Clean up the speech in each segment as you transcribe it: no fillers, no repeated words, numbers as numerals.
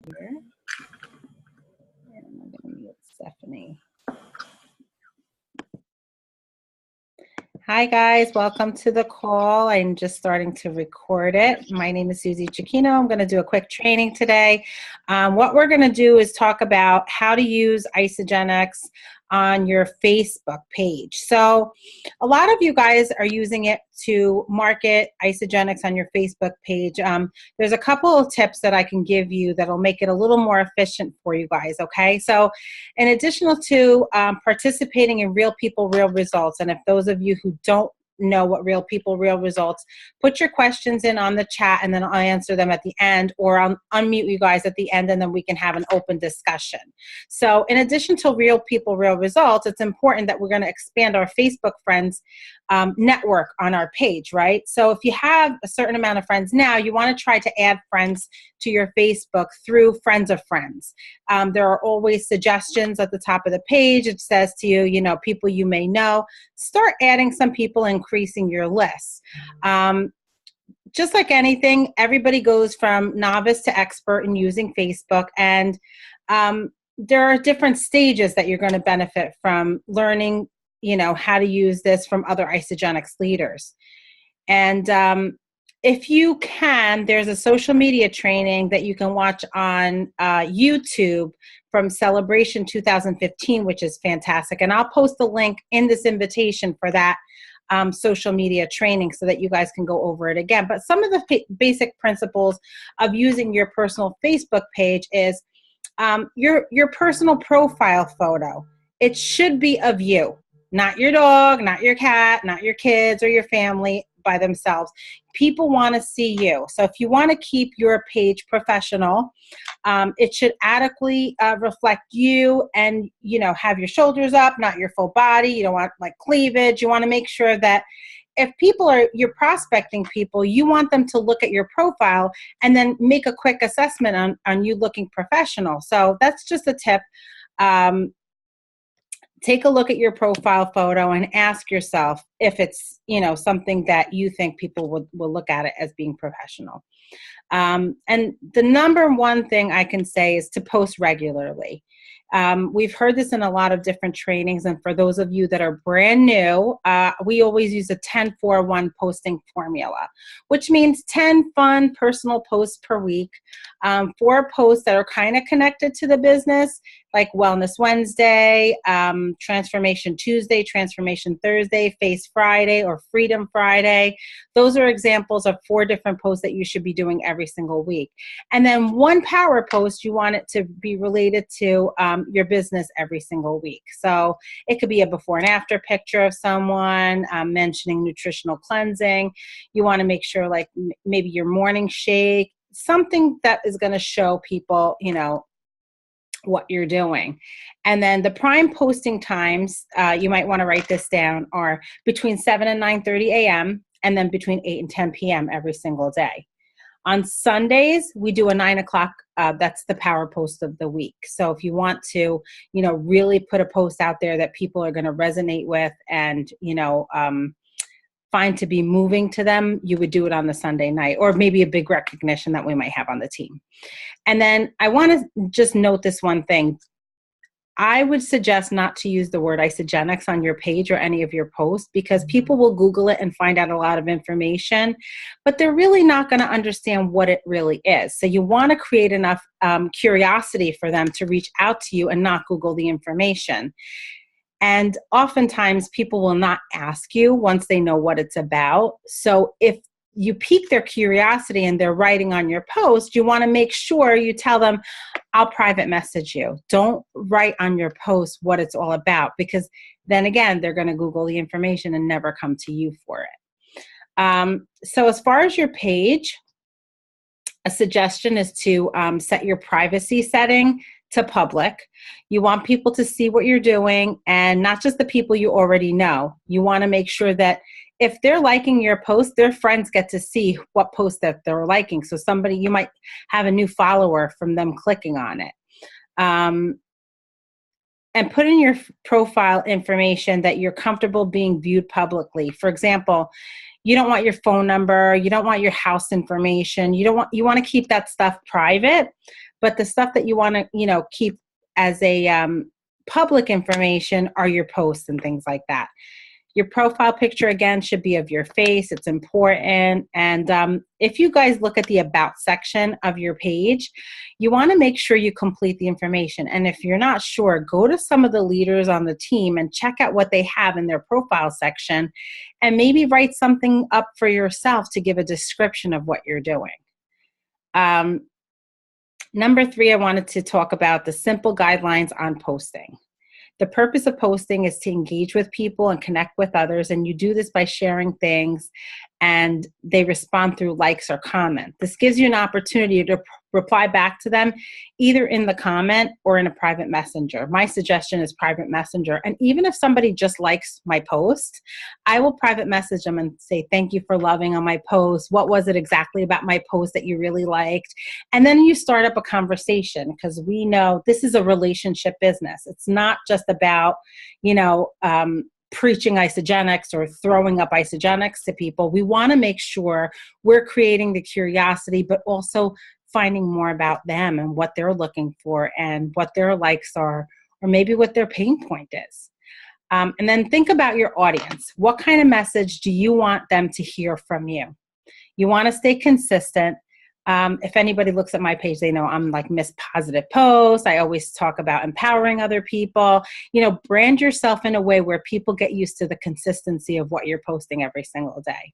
here. And I'm going to mute Stephanie. Hi guys, welcome to the call. I'm just starting to record it. My name is Susie Cicchino. I'm going to do a quick training today. What we're going to do is talk about how to use Isagenix on your Facebook page. So a lot of you guys are using it to market Isagenix on your Facebook page. There's a couple of tips that I can give you that'll make it a little more efficient for you guys, okay? So in addition to participating in Real People, Real Results, and if those of you who don't know what Real People, Real Results, put your questions in on the chat and then I'll answer them at the end, or I'll unmute you guys at the end and then we can have an open discussion. So in addition to Real People, Real Results, it's important that we're going to expand our Facebook friends network on our page, right? So if you have a certain amount of friends now, you want to try to add friends to your Facebook through Friends of Friends. There are always suggestions at the top of the page. It says to you, you know, people you may know. Start adding some people, increasing your list. Just like anything, everybody goes from novice to expert in using Facebook, and there are different stages that you're going to benefit from learning, you know, how to use this from other Isagenix leaders. And if you can, there's a social media training that you can watch on YouTube from Celebration 2015, which is fantastic. And I'll post the link in this invitation for that social media training so that you guys can go over it again. But some of the basic principles of using your personal Facebook page is your personal profile photo. It should be of you, not your dog, not your cat, not your kids or your family by themselves. People want to see you. So if you want to keep your page professional, it should adequately reflect you and, you know, have your shoulders up, not your full body. You don't want like cleavage. You want to make sure that if you're prospecting people, you want them to look at your profile and then make a quick assessment on you looking professional. So that's just a tip. Take a look at your profile photo and ask yourself if it's, you know, something that you think people will look at it as being professional. And the number one thing I can say is to post regularly. We've heard this in a lot of different trainings, and for those of you that are brand new, we always use a 10-4-1 posting formula, which means 10 fun personal posts per week, 4 posts that are kind of connected to the business, like Wellness Wednesday, Transformation Tuesday, Transformation Thursday, Face Friday, or Freedom Friday. Those are examples of 4 different posts that you should be doing every single week. And then 1 power post, you want it to be related to your business every single week. So it could be a before and after picture of someone mentioning nutritional cleansing. You want to make sure, like maybe your morning shake, something that is going to show people, you know, what you're doing. And then the prime posting times, you might want to write this down, are between 7 and 9:30 a.m. and then between 8 and 10 p.m. every single day. On Sundays, we do a 9 o'clock, that's the power post of the week. So if you want to, you know, really put a post out there that people are going to resonate with and, you know, find to be moving to them, you would do it on the Sunday night, or maybe a big recognition that we might have on the team. And then I want to just note this one thing. I would suggest not to use the word Isagenix on your page or any of your posts, because people will Google it and find out a lot of information, but they're really not going to understand what it really is. So you want to create enough curiosity for them to reach out to you and not Google the information. And oftentimes people will not ask you once they know what it's about. So if you pique their curiosity and they're writing on your post, you want to make sure you tell them, I'll private message you. Don't write on your post what it's all about, because then again, they're going to Google the information and never come to you for it. So as far as your page, a suggestion is to set your privacy setting to public. You want people to see what you're doing, and not just the people you already know. You want to make sure that if they're liking your post, their friends get to see what post that they're liking. So somebody, you might have a new follower from them clicking on it. And put in your profile information that you're comfortable being viewed publicly. For example, you don't want your phone number, you don't want your house information, you want to keep that stuff private, But the stuff that you want to, keep as a public information are your posts and things like that. Your profile picture, again, should be of your face. It's important. And if you guys look at the About section of your page, you want to make sure you complete the information. And if you're not sure, go to some of the leaders on the team and check out what they have in their profile section, and maybe write something up for yourself to give a description of what you're doing. Number 3, I wanted to talk about the simple guidelines on posting. The purpose of posting is to engage with people and connect with others, and you do this by sharing things, and they respond through likes or comments. This gives you an opportunity to reply back to them either in the comment or in a private messenger. My suggestion is private messenger. And even if somebody just likes my post, I will private message them and say, thank you for loving on my post. What was it exactly about my post that you really liked? And then you start up a conversation, because we know this is a relationship business. It's not just about, preaching Isagenix or throwing up Isagenix to people. We want to make sure we're creating the curiosity, but also finding more about them and what they're looking for and what their likes are, or maybe what their pain point is. And then think about your audience. What kind of message do you want them to hear from you? You want to stay consistent. If anybody looks at my page, they know I'm like Miss Positive Post. I always talk about empowering other people. Brand yourself in a way where people get used to the consistency of what you're posting every single day.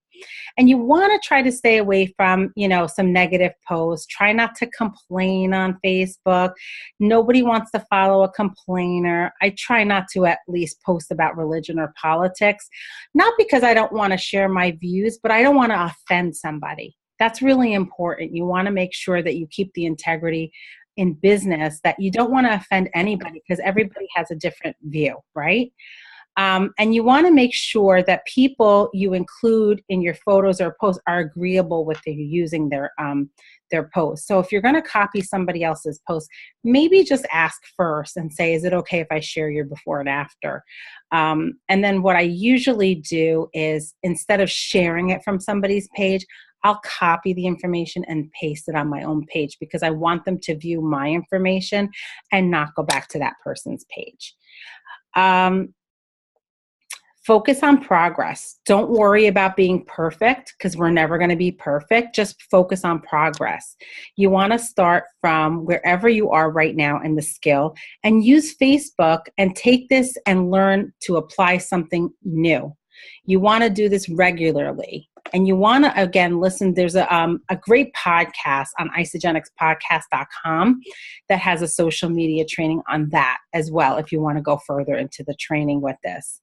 And you want to try to stay away from, some negative posts. Try not to complain on Facebook. Nobody wants to follow a complainer. I try not to at least post about religion or politics, not because I don't want to share my views, but I don't want to offend somebody. That's really important. You want to make sure that you keep the integrity in business, that you don't want to offend anybody, because everybody has a different view, right? And you want to make sure that people you include in your photos or posts are agreeable with you using their posts. So if you're going to copy somebody else's post, maybe just ask first and say, is it okay if I share your before and after? And then what I usually do is, instead of sharing it from somebody's page, I'll copy the information and paste it on my own page, because I want them to view my information and not go back to that person's page. Focus on progress. Don't worry about being perfect, because we're never going to be perfect. Just focus on progress. You want to start from wherever you are right now in the skill, and use Facebook and take this and learn to apply something new. You want to do this regularly. And you want to, again, listen, there's a great podcast on isagenixpodcast.com that has a social media training on that as well, if you want to go further into the training with this.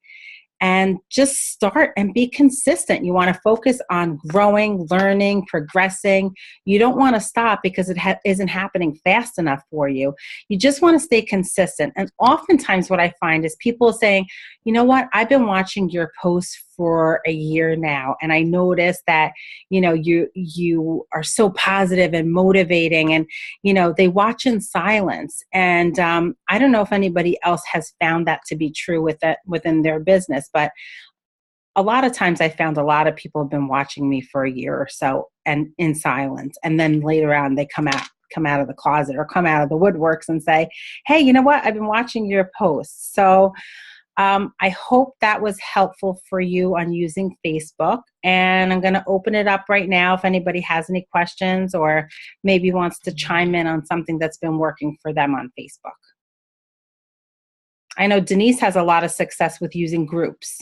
And just start and be consistent. You want to focus on growing, learning, progressing. You don't want to stop because it isn't happening fast enough for you. You just want to stay consistent. And oftentimes what I find is people saying, you know what, I've been watching your posts for a year now, and I noticed that, you are so positive and motivating, and, they watch in silence. And I don't know if anybody else has found that to be true within their business, but a lot of times I found a lot of people have been watching me for a year or so and in silence. And then later on they come out of the closet or come out of the woodworks and say, hey, you know what? I've been watching your posts. So I hope that was helpful for you on using Facebook. And I'm going to open it up right now if anybody has any questions or maybe wants to chime in on something that's been working for them on Facebook. I know Denise has a lot of success with using groups.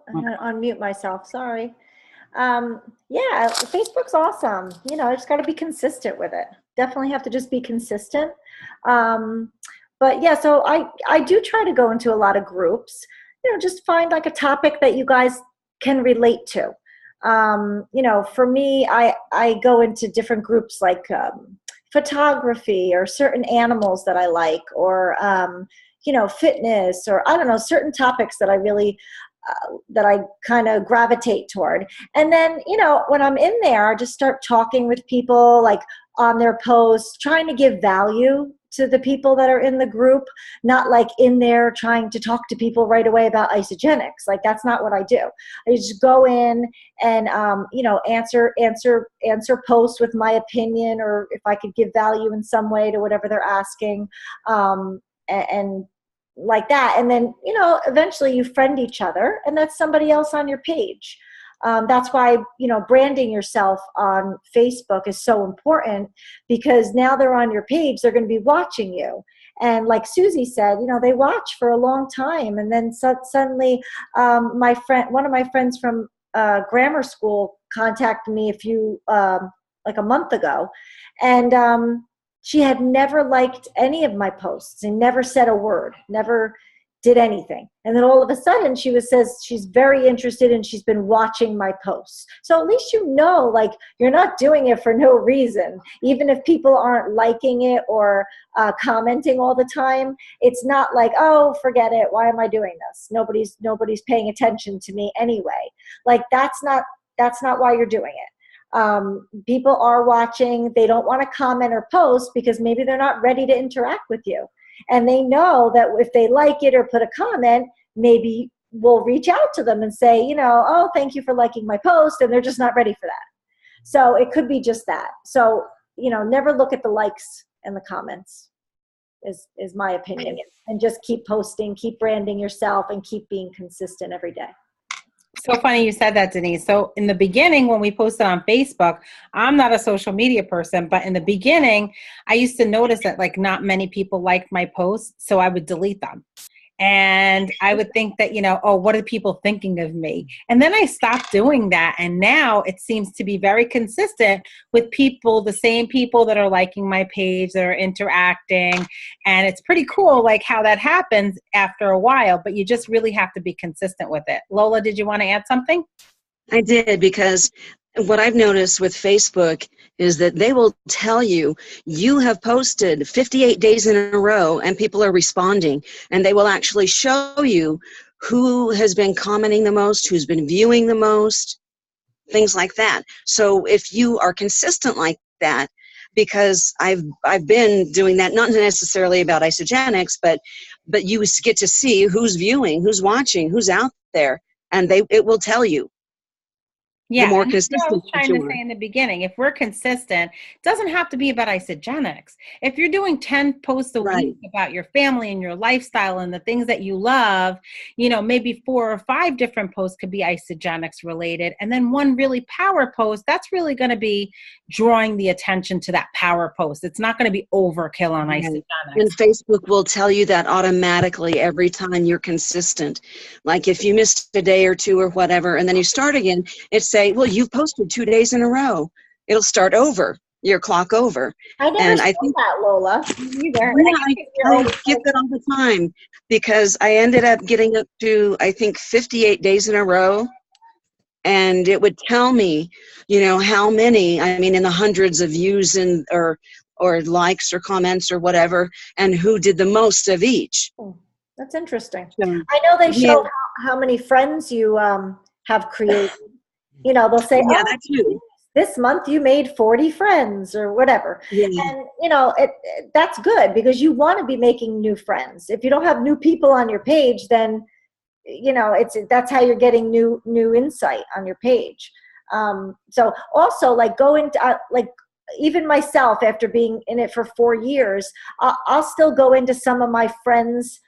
I'm going to unmute myself. Sorry. Yeah, Facebook's awesome. I just got to be consistent with it. Definitely have to just be consistent. But yeah, so I do try to go into a lot of groups, just find like a topic that you guys can relate to. For me, I go into different groups like photography or certain animals that I like, or, fitness, or I don't know, certain topics that I really that I kind of gravitate toward. And then, when I'm in there, I just start talking with people like on their posts, trying to give value to the people that are in the group, not like in there trying to talk to people right away about Isagenix. Like, that's not what I do. I just go in and, answer posts with my opinion, or if I could give value in some way to whatever they're asking, and like that. And then, eventually you friend each other, and that's somebody else on your page. That's why, branding yourself on Facebook is so important, because now they're on your page, they're going to be watching you. And like Susie said, they watch for a long time. And then suddenly, one of my friends from grammar school contacted me like a month ago. And she had never liked any of my posts and never said a word, never did anything. And then all of a sudden says she's very interested and she's been watching my posts. So at least like, you're not doing it for no reason. Even if people aren't liking it or commenting all the time, it's not like, oh, forget it, why am I doing this? Nobody's paying attention to me anyway. Like, that's not why you're doing it. People are watching. They don't want to comment or post because maybe they're not ready to interact with you. And they know that if they like it or put a comment, maybe we'll reach out to them and say, oh, thank you for liking my post. And they're just not ready for that. So it could be just that. So, never look at the likes and the comments is my opinion. And just keep posting, keep branding yourself, and keep being consistent every day. So funny you said that, Denise. So in the beginning, when we posted on Facebook, I'm not a social media person, but in the beginning, I used to notice that like not many people liked my posts, so I would delete them. And I would think that, oh, what are people thinking of me? And then I stopped doing that. And now it seems to be very consistent with people, the same people that are liking my page, that are interacting. And it's pretty cool, like how that happens after a while, but you just really have to be consistent with it. Lola, did you want to add something? I did, because what I've noticed with Facebook is that they will tell you, you have posted 58 days in a row and people are responding, and they will actually show you who has been commenting the most, who's been viewing the most, things like that. So if you are consistent like that, because I've been doing that, not necessarily about Isagenix, but you get to see who's viewing, who's watching, who's out there, and it will tell you. Yeah, more and consistent. I was trying to say in the beginning, if we're consistent, it doesn't have to be about Isagenix. If you're doing 10 posts a week about your family and your lifestyle and the things that you love, maybe 4 or 5 different posts could be Isagenix related. And then one really power post, that's really going to be drawing the attention to that power post. It's not going to be overkill on Isagenix. And Facebook will tell you that automatically every time you're consistent. Like if you missed a day or two or whatever, and then you start again, it's say, well, you've posted 2 days in a row. It'll start over, your clock over. I never saw that, Lola. Either. Yeah, I get that all the time, because I ended up getting up to, I think, 58 days in a row. And it would tell me, how many, in the hundreds of views or likes or comments or whatever, and who did the most of each. That's interesting. I know they show how many friends you have created. They'll say, that's you. This month you made 40 friends or whatever. Yeah. And, that's good, because you want to be making new friends. If you don't have new people on your page, then, that's how you're getting new insight on your page. So also, like, go into, even myself, after being in it for 4 years, I'll still go into some of my friends'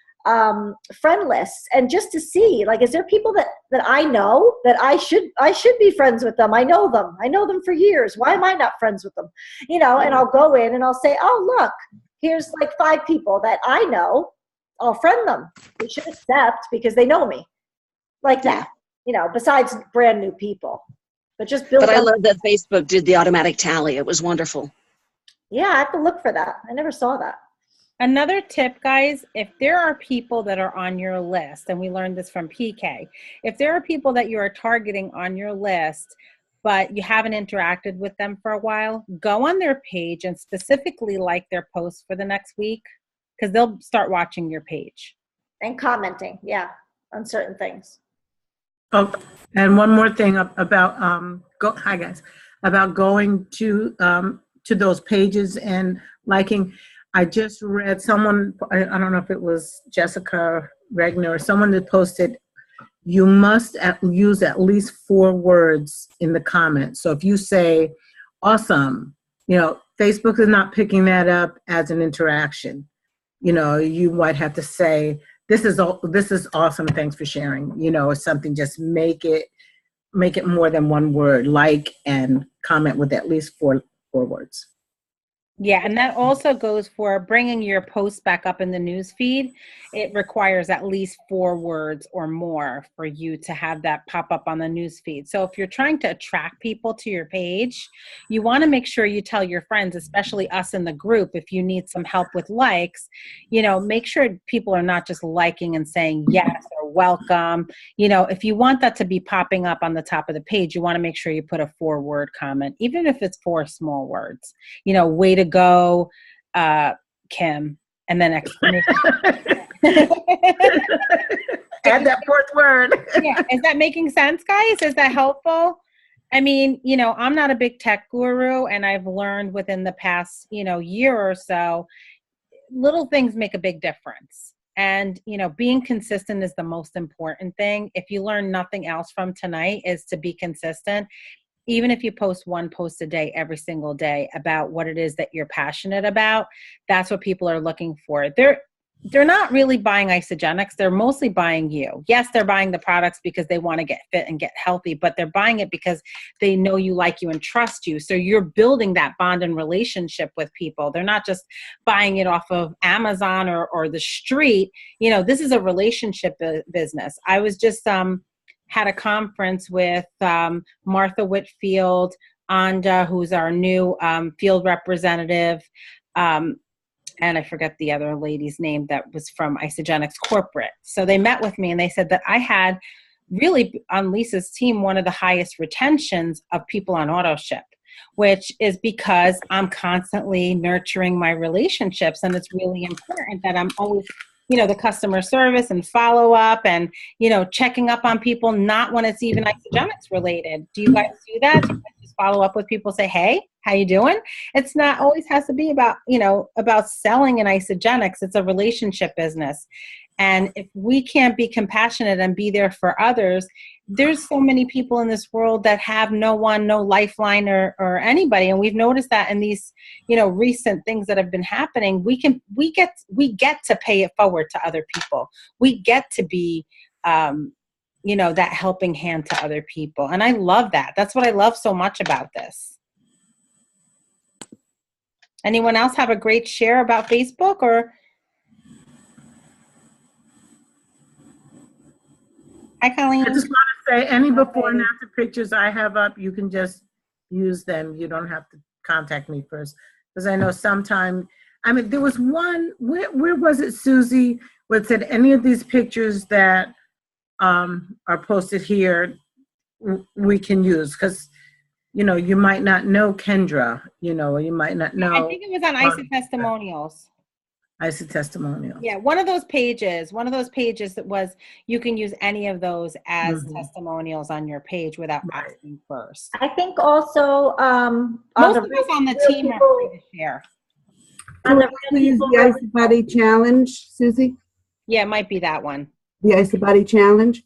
friend lists, and just to see, like, is there people that I know that I should be friends with them? I know them for years. Why am I not friends with them? And I'll go in and I'll say, oh, look, here's like 5 people that I know. I'll friend them. They should accept because they know me, like that. Besides brand new people, but just build. But I love that Facebook did the automatic tally. It was wonderful. Yeah, I have to look for that. I never saw that. Another tip, guys, if there are people that are on your list, and we learned this from PK, if there are people that you are targeting on your list, but you haven't interacted with them for a while, go on their page and specifically like their posts for the next week, because they'll start watching your page. And commenting, on certain things. Oh, and one more thing about hi guys, about going to those pages and liking. I just read someone, I don't know if it was Jessica Regner or someone that posted, you must use at least 4 words in the comments. So if you say, awesome, Facebook is not picking that up as an interaction. You might have to say, this is awesome, thanks for sharing, or something. Just make it more than 1 word, like, and comment with at least 4 words. Yeah, and that also goes for bringing your post back up in the news feed. It requires at least 4 words or more for you to have that pop up on the news feed. So if you're trying to attract people to your page, you want to make sure you tell your friends, especially us in the group, if you need some help with likes, make sure people are not just liking and saying yes or welcome. If you want that to be popping up on the top of the page, you want to make sure you put a 4-word comment, even if it's 4 small words. Way to go, Kim, and then exclamation. Add that 4th word. Yeah, is that making sense, guys? Is that helpful? I mean, I'm not a big tech guru, and I've learned within the past, year or so, little things make a big difference. And, being consistent is the most important thing. If you learn nothing else from tonight, is to be consistent. Even if you post 1 post a day, every single day, about what it is that you're passionate about, that's what people are looking for. They're not really buying Isagenix. They're mostly buying you. Yes, they're buying the products because they want to get fit and get healthy, but they're buying it because they know you, like you, and trust you. So you're building that bond and relationship with people. They're not just buying it off of Amazon or the street. This is a relationship business. I was just had a conference with Martha Whitfield, Anda, who's our new field representative, and I forget the other lady's name that was from Isagenix Corporate. So they met with me and they said that I had really, on Lisa's team, one of the highest retentions of people on AutoShip, which is because I'm constantly nurturing my relationships. And it's really important that I'm always the customer service and follow up and, checking up on people, not when it's even Isagenix related. Do you guys do that? Do you guys just follow up with people, say, hey, how you doing? It's not always has to be about, about selling an Isagenix. It's a relationship business. And if we can't be compassionate and be there for others, there's so many people in this world that have no lifeline or anybody. And we've noticed that in these, recent things that have been happening, we get to pay it forward to other people. We get to be, that helping hand to other people. And I love that. That's what I love so much about this. Anyone else have a great share about Facebook or? Hi, Colleen. I just want to say, any before and after pictures I have up, you can just use them. You don't have to contact me first. Because I know sometimes, there was one, where was it, Susie, where it said any of these pictures that are posted here, we can use. Because, you might not know Kendra, or you might not know. I think it was on ISA Testimonials. ISA Testimonials. Yeah, one of those pages that was, you can use any of those as testimonials on your page without asking first. I think also most of us on the team are free to share. Please, the Ice Body Challenge, Susie? Yeah, it might be that one. The Ice Body Challenge?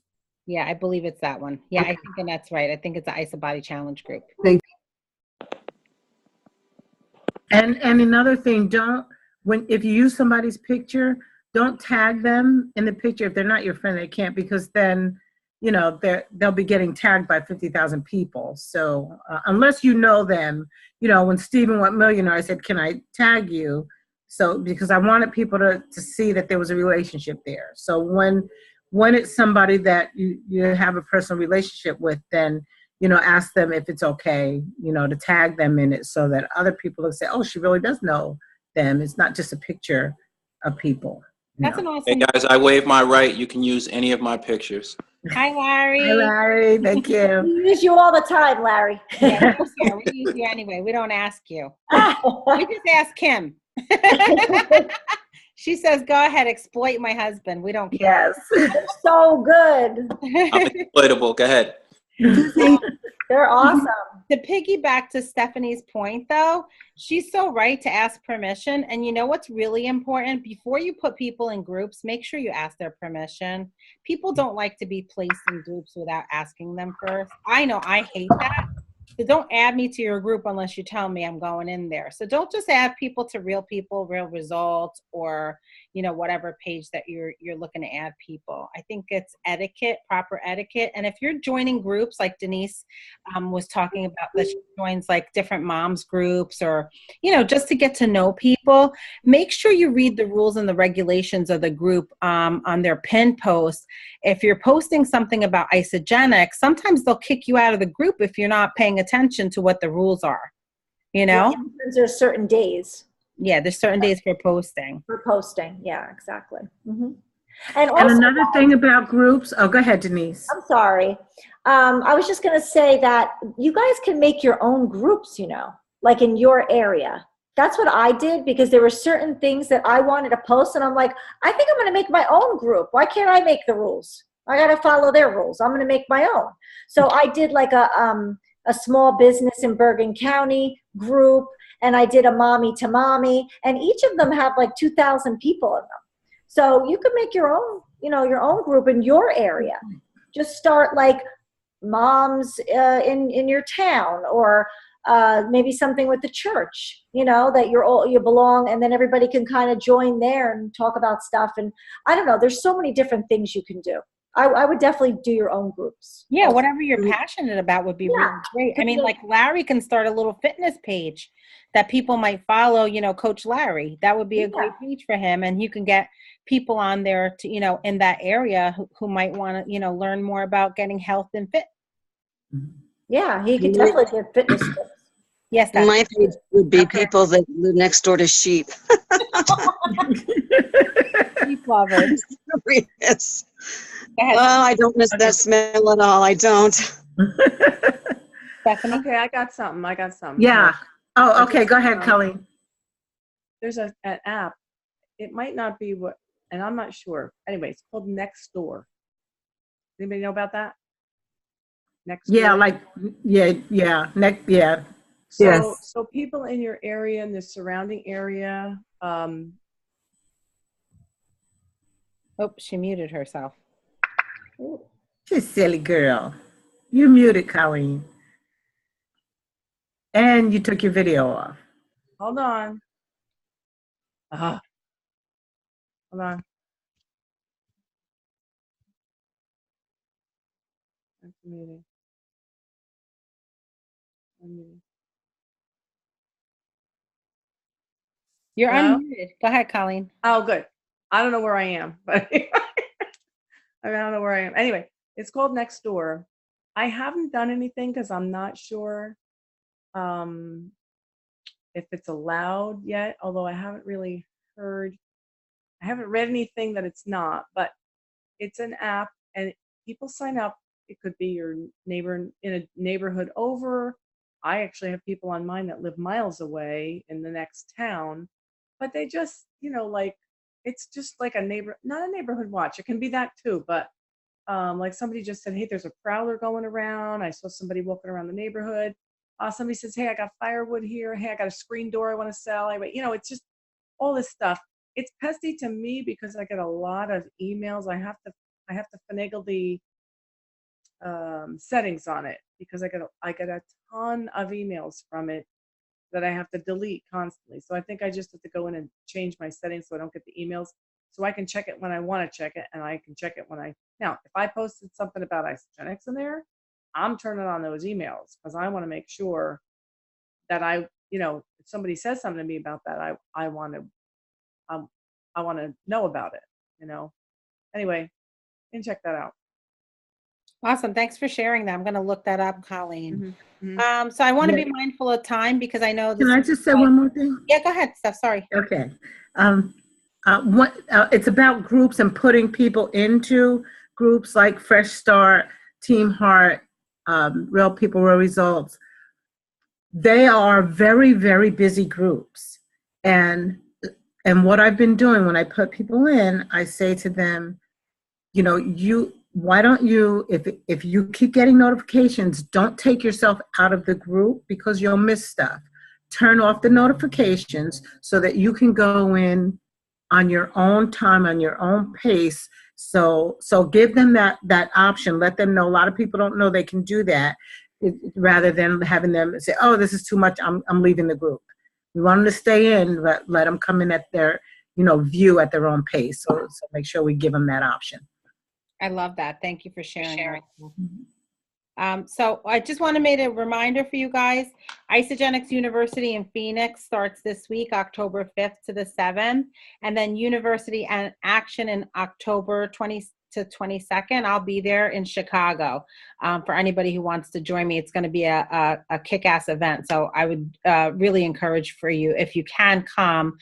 Yeah, I believe it's that one. Yeah, okay. I think that's right. I think it's the Ice Body Challenge group. Thank you. And another thing, if you use somebody's picture, don't tag them in the picture. If they're not your friend, they can't, because then, they'll be getting tagged by 50,000 people. So unless you know them, when Stephen went millionaire, I said, can I tag you? So, because I wanted people to see that there was a relationship there. So when it's somebody that you have a personal relationship with, then, ask them if it's okay, to tag them in it so that other people will say, oh, she really does know them. It's not just a picture of people. That's an awesome. Hey guys, I waive my right. You can use any of my pictures. Hi, Larry. Hi, Larry. Thank you. We use you all the time, Larry. Yeah, we use you anyway. We don't ask you. We just ask Kim. She says, go ahead, exploit my husband. We don't care. Yes. So good. I'm exploitable. Go ahead. They're awesome. To piggyback to Stephanie's point, though, she's so right to ask permission. And you know what's really important? Before you put people in groups, make sure you ask their permission. People don't like to be placed in groups without asking them first. I know I hate that. So don't add me to your group unless you tell me I'm going in there. So don't just add people, real results, or whatever page that you're looking to add people. I think it's etiquette, proper etiquette. And if you're joining groups like Denise was talking about, that she joins like different moms groups, or just to get to know people, make sure you read the rules and the regulations of the group on their pin post. If you're posting something about Isagenix, sometimes they'll kick you out of the group if you're not paying attention to what the rules are. Yeah, there's certain days. Yeah, there's certain days for posting. For posting, yeah, exactly. And And another thing about groups, oh, go ahead, Denise. I'm sorry. I was just going to say that you guys can make your own groups, like in your area. That's what I did, because there were certain things that I wanted to post, and I'm like, I think I'm going to make my own group. Why can't I make the rules? I got to follow their rules. I'm going to make my own. So I did like a small business in Bergen County group, and I did a mommy to mommy, and each of them have like 2,000 people in them. So you could make your own, your own group in your area. Just start like moms in your town, or maybe something with the church, that you belong, and then everybody can kind of join there and talk about stuff. And I don't know, there's so many different things you can do. I would definitely do your own groups. Yeah, also, whatever you're passionate about would be really great. I mean, like Larry can start a little fitness page that people might follow, Coach Larry. That would be a great page for him. And you can get people on there to, in that area who might want to, learn more about getting health and fit. Yeah, he could definitely give fitness tips. Yes, my page would be people that live next door to sheep. Sheep lovers. Yes. Oh, I don't miss that smell at all. I don't. Stephanie? Okay, I got something. Yeah. Oh, okay. Go ahead, Colleen. There's an app. It might not be what, and I'm not sure. Anyway, it's called Nextdoor. Anybody know about that? Nextdoor? Yeah. So people in your area, in the surrounding area. Oh, she muted herself. You silly girl. You muted, Colleen. And you took your video off. Hold on. Hold on. That's muted. You're Hello? unmuted. Go ahead, Colleen. Oh, good. I don't know where I am, but I don't know where I am. Anyway, it's called Nextdoor. I haven't done anything because I'm not sure if it's allowed yet, although I haven't really heard, I haven't read anything that it's not, but it's an app and people sign up. It could be your neighbor in a neighborhood over. I actually have people on mine that live miles away in the next town, but they just, like, it's just like a not a neighborhood watch. It can be that too, but like somebody just said, hey, there's a prowler going around. I saw somebody walking around the neighborhood. Somebody says, hey, I got firewood here. Hey, I got a screen door I want to sell. Anyway, it's just all this stuff. It's pesky to me because I get a lot of emails. I have to finagle the settings on it because I get a ton of emails from it that I have to delete constantly. So I think I just have to go in and change my settings so I don't get the emails, so I can check it when I want to check it, and I can check it when now, if I posted something about Isagenix in there, I'm turning on those emails because I want to make sure that if somebody says something to me about that, I want to know about it, Anyway, you can check that out. Awesome. Thanks for sharing that. I'm going to look that up, Colleen. Mm-hmm. So I want to be mindful of time because I know this. Can I just say one more thing? Yeah, go ahead, Steph. Sorry. Okay. It's about groups and putting people into groups like Fresh Start, Team Heart, Real People, Real Results. They are very, very busy groups. And what I've been doing when I put people in, I say to them, why don't you, if you keep getting notifications, don't take yourself out of the group because you'll miss stuff. Turn off the notifications so that you can go in on your own time, on your own pace. So give them that option. Let them know. A lot of people don't know they can do that, rather than having them say, "Oh, this is too much. I'm leaving the group." We want them to stay in, but let them come in at their view at their own pace. So make sure we give them that option. I love that. Thank you for sharing. So I just want to make a reminder for you guys. Isogenics University in Phoenix starts this week, October 5th to the 7th. And then University and Action in October 20th to 22nd. I'll be there in Chicago. For anybody who wants to join me, it's going to be a kick-ass event. So I would really encourage for you, if you can come,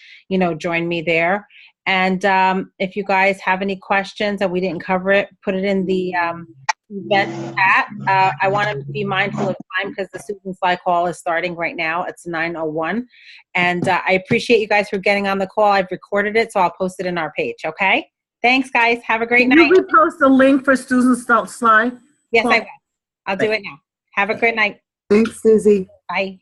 join me there. And if you guys have any questions and we didn't cover it, put it in the event chat. I want to be mindful of time because the Susan Sly call is starting right now. It's 9:01. And I appreciate you guys for getting on the call. I've recorded it, so I'll post it in our page, okay? Thanks, guys. Have a great night. Can you repost the link for Susan Sly? Yes, I will. I'll do it now. Have a great night. Thanks, Susie. Bye.